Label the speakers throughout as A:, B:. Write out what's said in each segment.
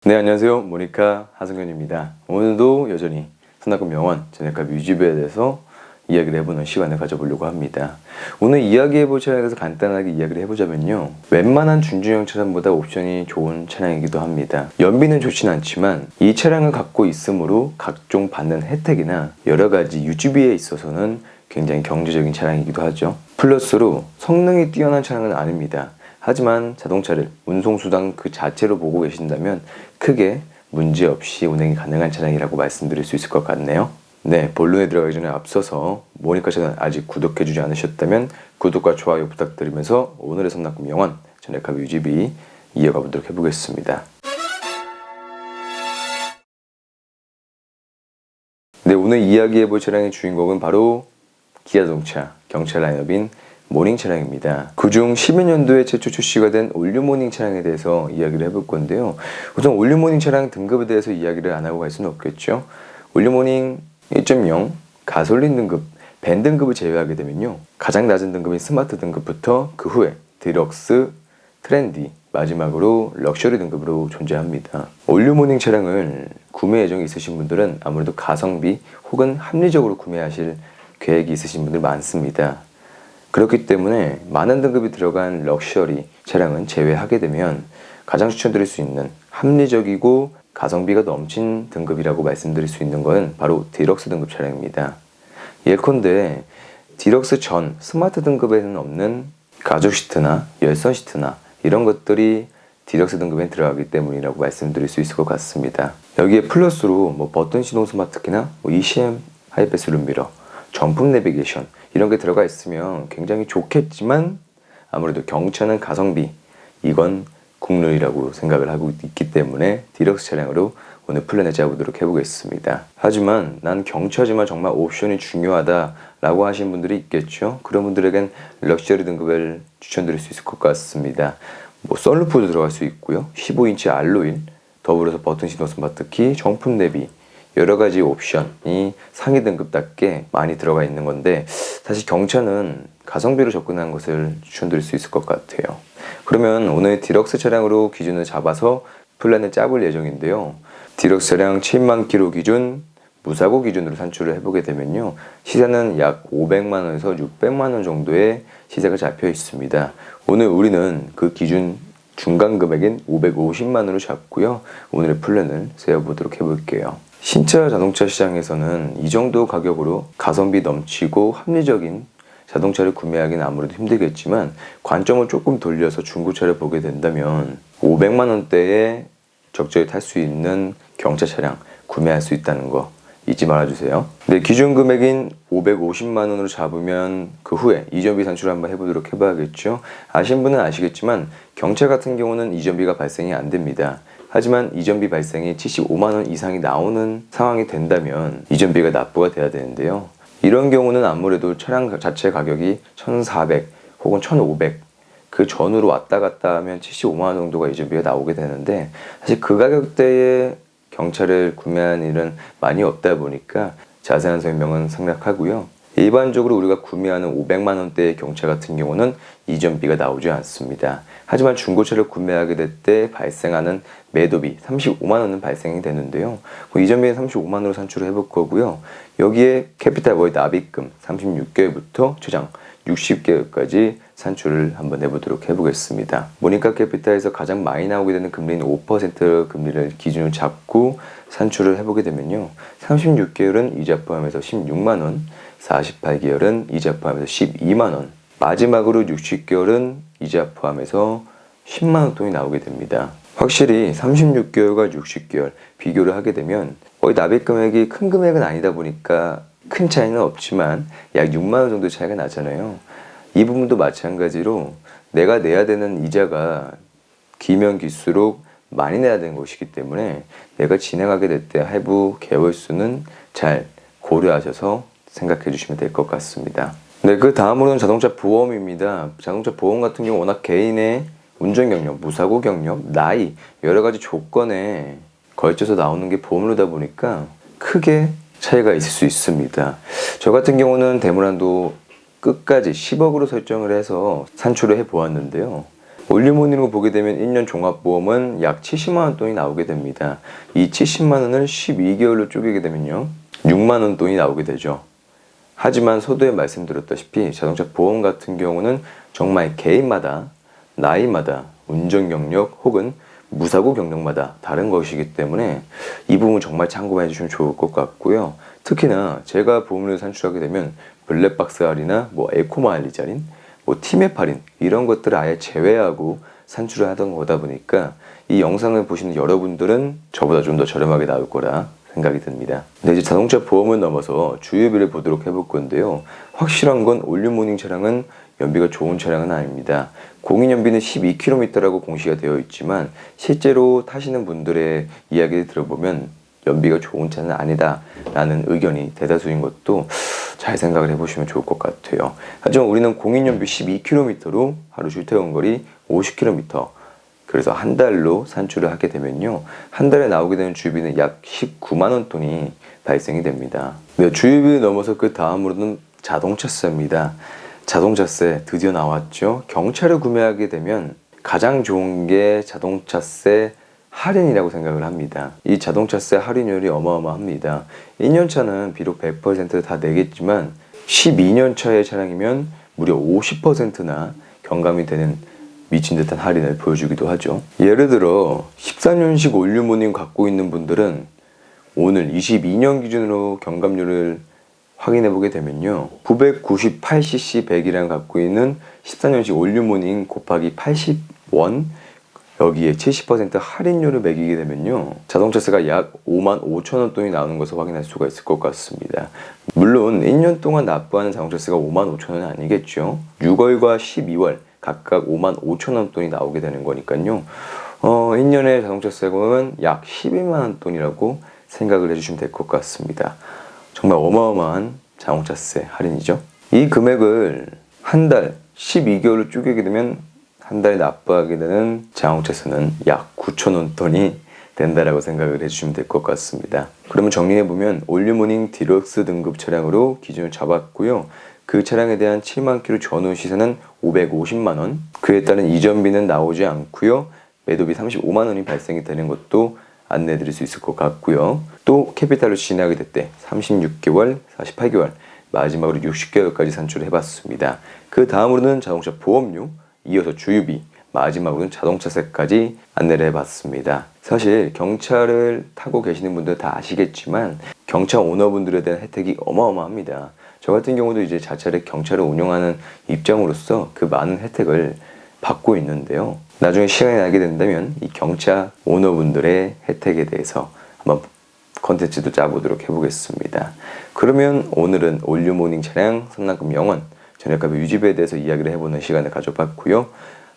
A: 네, 안녕하세요. 모니카 하승현입니다. 오늘도 여전히 선납금 명원 전액값 유지비에 대해서 이야기를 해보는 시간을 가져보려고 합니다. 오늘 이야기해볼 차량에 대해서 간단하게 이야기를 해보자면요, 웬만한 준중형 차량보다 옵션이 좋은 차량이기도 합니다. 연비는 좋진 않지만 이 차량을 갖고 있으므로 각종 받는 혜택이나 여러가지 유지비에 있어서는 굉장히 경제적인 차량이기도 하죠. 플러스로 성능이 뛰어난 차량은 아닙니다. 하지만 자동차를 운송수단 그 자체로 보고 계신다면 크게 문제없이 운행이 가능한 차량이라고 말씀드릴 수 있을 것 같네요. 네, 본론에 들어가기 전에 앞서서 모니카 채널 아직 구독해주지 않으셨다면 구독과 좋아요 부탁드리면서 오늘의 선납금 명원 전액값 유지비 이어가 보도록 해보겠습니다. 네, 오늘 이야기해볼 차량의 주인공은 바로 기아자동차 경차 라인업인 모닝 차량입니다. 그중 12년도에 최초 출시가 된 올류모닝 차량에 대해서 이야기를 해볼 건데요. 우선 올류모닝 차량 등급에 대해서 이야기를 안 하고 갈 수는 없겠죠. 올류모닝 1.0 가솔린 등급, 밴 등급을 제외하게 되면요, 가장 낮은 등급인 스마트 등급부터 그 후에 디럭스, 트렌디, 마지막으로 럭셔리 등급으로 존재합니다. 올류모닝 차량을 구매 예정이 있으신 분들은 아무래도 가성비 혹은 합리적으로 구매하실 계획이 있으신 분들 많습니다. 그렇기 때문에 많은 등급이 들어간 럭셔리 차량은 제외하게 되면 가장 추천드릴 수 있는 합리적이고 가성비가 넘친 등급이라고 말씀드릴 수 있는 것은 바로 디럭스 등급 차량입니다. 예컨대 디럭스 전 스마트 등급에는 없는 가죽 시트나 열선 시트나 이런 것들이 디럭스 등급에 들어가기 때문이라고 말씀드릴 수 있을 것 같습니다. 여기에 플러스로 버튼 시동 스마트키나 ECM 하이패스 룸미러, 전품 내비게이션 이런 게 들어가 있으면 굉장히 좋겠지만 아무래도 경차는 가성비, 이건 국룰이라고 생각을 하고 있기 때문에 디럭스 차량으로 오늘 플랜을 짜보도록 해보겠습니다. 하지만 난 경차지만 정말 옵션이 중요하다라고 하신 분들이 있겠죠. 그런 분들에겐 럭셔리 등급을 추천드릴 수 있을 것 같습니다. 썬루프도 들어갈 수 있고요, 15인치 알로일, 더불어서 버튼 시동 스마트키, 정품 내비, 여러가지 옵션이 상위 등급답게 많이 들어가 있는 건데, 사실 경차는 가성비로 접근하는 것을 추천드릴 수 있을 것 같아요. 그러면 오늘 디럭스 차량으로 기준을 잡아서 플랜을 짜볼 예정인데요. 디럭스 차량 7만 킬로 기준 무사고 기준으로 산출을 해보게 되면요, 시세는 약 500만원에서 600만원 정도의 시세가 잡혀 있습니다. 오늘 우리는 그 기준 중간 금액인 550만원으로 잡고요, 오늘의 플랜을 세워보도록 해볼게요. 신차 자동차 시장에서는 이 정도 가격으로 가성비 넘치고 합리적인 자동차를 구매하기는 아무래도 힘들겠지만, 관점을 조금 돌려서 중고차를 보게 된다면 500만원대에 적절히 탈 수 있는 경차 차량 구매할 수 있다는 거 잊지 말아주세요. 네, 기준 금액인 550만원으로 잡으면 그 후에 이전비 산출을 한번 해보도록 해봐야겠죠. 아신 분은 아시겠지만 경차 같은 경우는 이전비가 발생이 안 됩니다. 하지만 이전비 발생이 75만원 이상이 나오는 상황이 된다면 이전비가 납부가 돼야 되는데요. 이런 경우는 아무래도 차량 자체 가격이 1,400 혹은 1,500 그 전후로 왔다 갔다 하면 75만원 정도가 이전비가 나오게 되는데, 사실 그 가격대에 경차를 구매하는 일은 많이 없다 보니까 자세한 설명은 생략하고요. 일반적으로 우리가 구매하는 500만원대의 경차 같은 경우는 이전비가 나오지 않습니다. 하지만 중고차를 구매하게 될 때 발생하는 매도비 35만원은 발생이 되는데요. 그 이전비는 35만원으로 산출을 해볼 거고요. 여기에 캐피탈 월 납입금 36개월부터 최장 60개월까지 산출을 한번 해보도록 해보겠습니다. 모니카 캐피탈에서 가장 많이 나오게 되는 금리는 5% 금리를 기준으로 잡고 산출을 해보게 되면요, 36개월은 이자 포함해서 16만원, 48개월은 이자 포함해서 12만원, 마지막으로 60개월은 이자 포함해서 10만원 돈이 나오게 됩니다. 확실히 36개월과 60개월 비교를 하게 되면 거의 납입 금액이 큰 금액은 아니다 보니까 큰 차이는 없지만 약 6만원 정도 차이가 나잖아요. 이 부분도 마찬가지로 내가 내야 되는 이자가 길면 길수록 많이 내야 되는 것이기 때문에 내가 진행하게 될 때 할부 개월수는 잘 고려하셔서 생각해 주시면 될 것 같습니다. 네, 그 다음으로는 자동차 보험입니다. 자동차 보험 같은 경우 워낙 개인의 운전 경력, 무사고 경력, 나이 여러 가지 조건에 걸쳐서 나오는 게 보험료다 보니까 크게 차이가 있을 수 있습니다. 저 같은 경우는 대물한도 끝까지 10억으로 설정을 해서 산출을 해 보았는데요. 올류모닝으로 보게 되면 1년 종합보험은 약 70만 원 돈이 나오게 됩니다. 이 70만 원을 12개월로 쪼개게 되면요, 6만 원 돈이 나오게 되죠. 하지만 서두에 말씀드렸다시피 자동차 보험 같은 경우는 정말 개인마다, 나이마다, 운전 경력 혹은 무사고 경력마다 다른 것이기 때문에 이 부분 정말 참고해 주시면 좋을 것 같고요. 특히나 제가 보험료를 산출하게 되면 블랙박스 할인이나 에코 마일리지 할인, 티맵 할인 이런 것들을 아예 제외하고 산출을 하던 거다 보니까 이 영상을 보시는 여러분들은 저보다 좀 더 저렴하게 나올 거라 생각이 듭니다. 근데 이제 자동차 보험을 넘어서 주유비를 보도록 해볼 건데요. 확실한 건 올류모닝 차량은 연비가 좋은 차량은 아닙니다. 공인연비는 12km라고 공시가 되어 있지만 실제로 타시는 분들의 이야기를 들어보면 연비가 좋은 차는 아니다 라는 의견이 대다수인 것도 잘 생각을 해보시면 좋을 것 같아요. 하지만 우리는 공인연비 12km로 하루 출퇴근거리 50km, 그래서 한 달로 산출을 하게 되면요, 한 달에 나오게 되는 주유비는 약 19만 원 돈이 발생이 됩니다. 네, 주유비를 넘어서 그 다음으로는 자동차세입니다. 자동차세 드디어 나왔죠. 경차를 구매하게 되면 가장 좋은 게 자동차세 할인이라고 생각을 합니다. 이 자동차세 할인율이 어마어마합니다. 1년차는 비록 100% 다 내겠지만 12년차의 차량이면 무려 50%나 경감이 되는 미친 듯한 할인을 보여주기도 하죠. 예를 들어 14년식 올류모닝 갖고 있는 분들은 오늘 22년 기준으로 경감률을 확인해 보게 되면요, 998cc 배기량 갖고 있는 14년식 올류모닝 곱하기 80원, 여기에 70% 할인율을 매기게 되면요, 자동차세가 약 5만 5천 원 돈이 나오는 것을 확인할 수가 있을 것 같습니다. 물론 1년 동안 납부하는 자동차세가 5만 5천 원은 아니겠죠. 6월과 12월 각각 5만 5천 원 돈이 나오게 되는 거니까요, 1년의 자동차세금은 약 12만 원 돈이라고 생각을 해주시면 될 것 같습니다. 정말 어마어마한 자동차세 할인이죠. 이 금액을 한 달 12개월로 쪼개게 되면 한 달에 납부하게 되는 자동차세는 약 9천 원 돈이 된다라고 생각을 해주시면 될 것 같습니다. 그러면 정리해보면 올류모닝 디럭스 등급 차량으로 기준을 잡았고요. 그 차량에 대한 7만 킬로 전후 시세는 550만 원, 그에 따른 이전비는 나오지 않고요. 매도비 35만 원이 발생이 되는 것도 안내해 드릴 수 있을 것 같고요. 또 캐피탈로 진행하게 될 때 36개월, 48개월, 마지막으로 60개월까지 산출을 해봤습니다. 그 다음으로는 자동차 보험료, 이어서 주유비, 마지막으로는 자동차세까지 안내를 해봤습니다. 사실 경차를 타고 계시는 분들 다 아시겠지만 경차 오너분들에 대한 혜택이 어마어마합니다. 저 같은 경우도 이제 자차를 경차를 운영하는 입장으로서 그 많은 혜택을 받고 있는데요. 나중에 시간이 나게 된다면 이 경차 오너분들의 혜택에 대해서 한번 컨텐츠도 짜보도록 해보겠습니다. 그러면 오늘은 올류모닝 차량 선납금 영원 전액값 유지비에 대해서 이야기를 해보는 시간을 가져봤고요.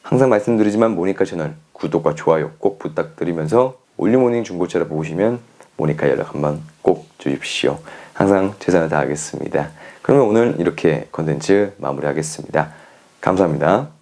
A: 항상 말씀드리지만 모니카 채널 구독과 좋아요 꼭 부탁드리면서 올류모닝 중고차를 보시면 모니카 연락 한번 꼭 주십시오. 항상 최선을 다하겠습니다. 그러면 오늘 이렇게 컨텐츠 마무리하겠습니다. 감사합니다.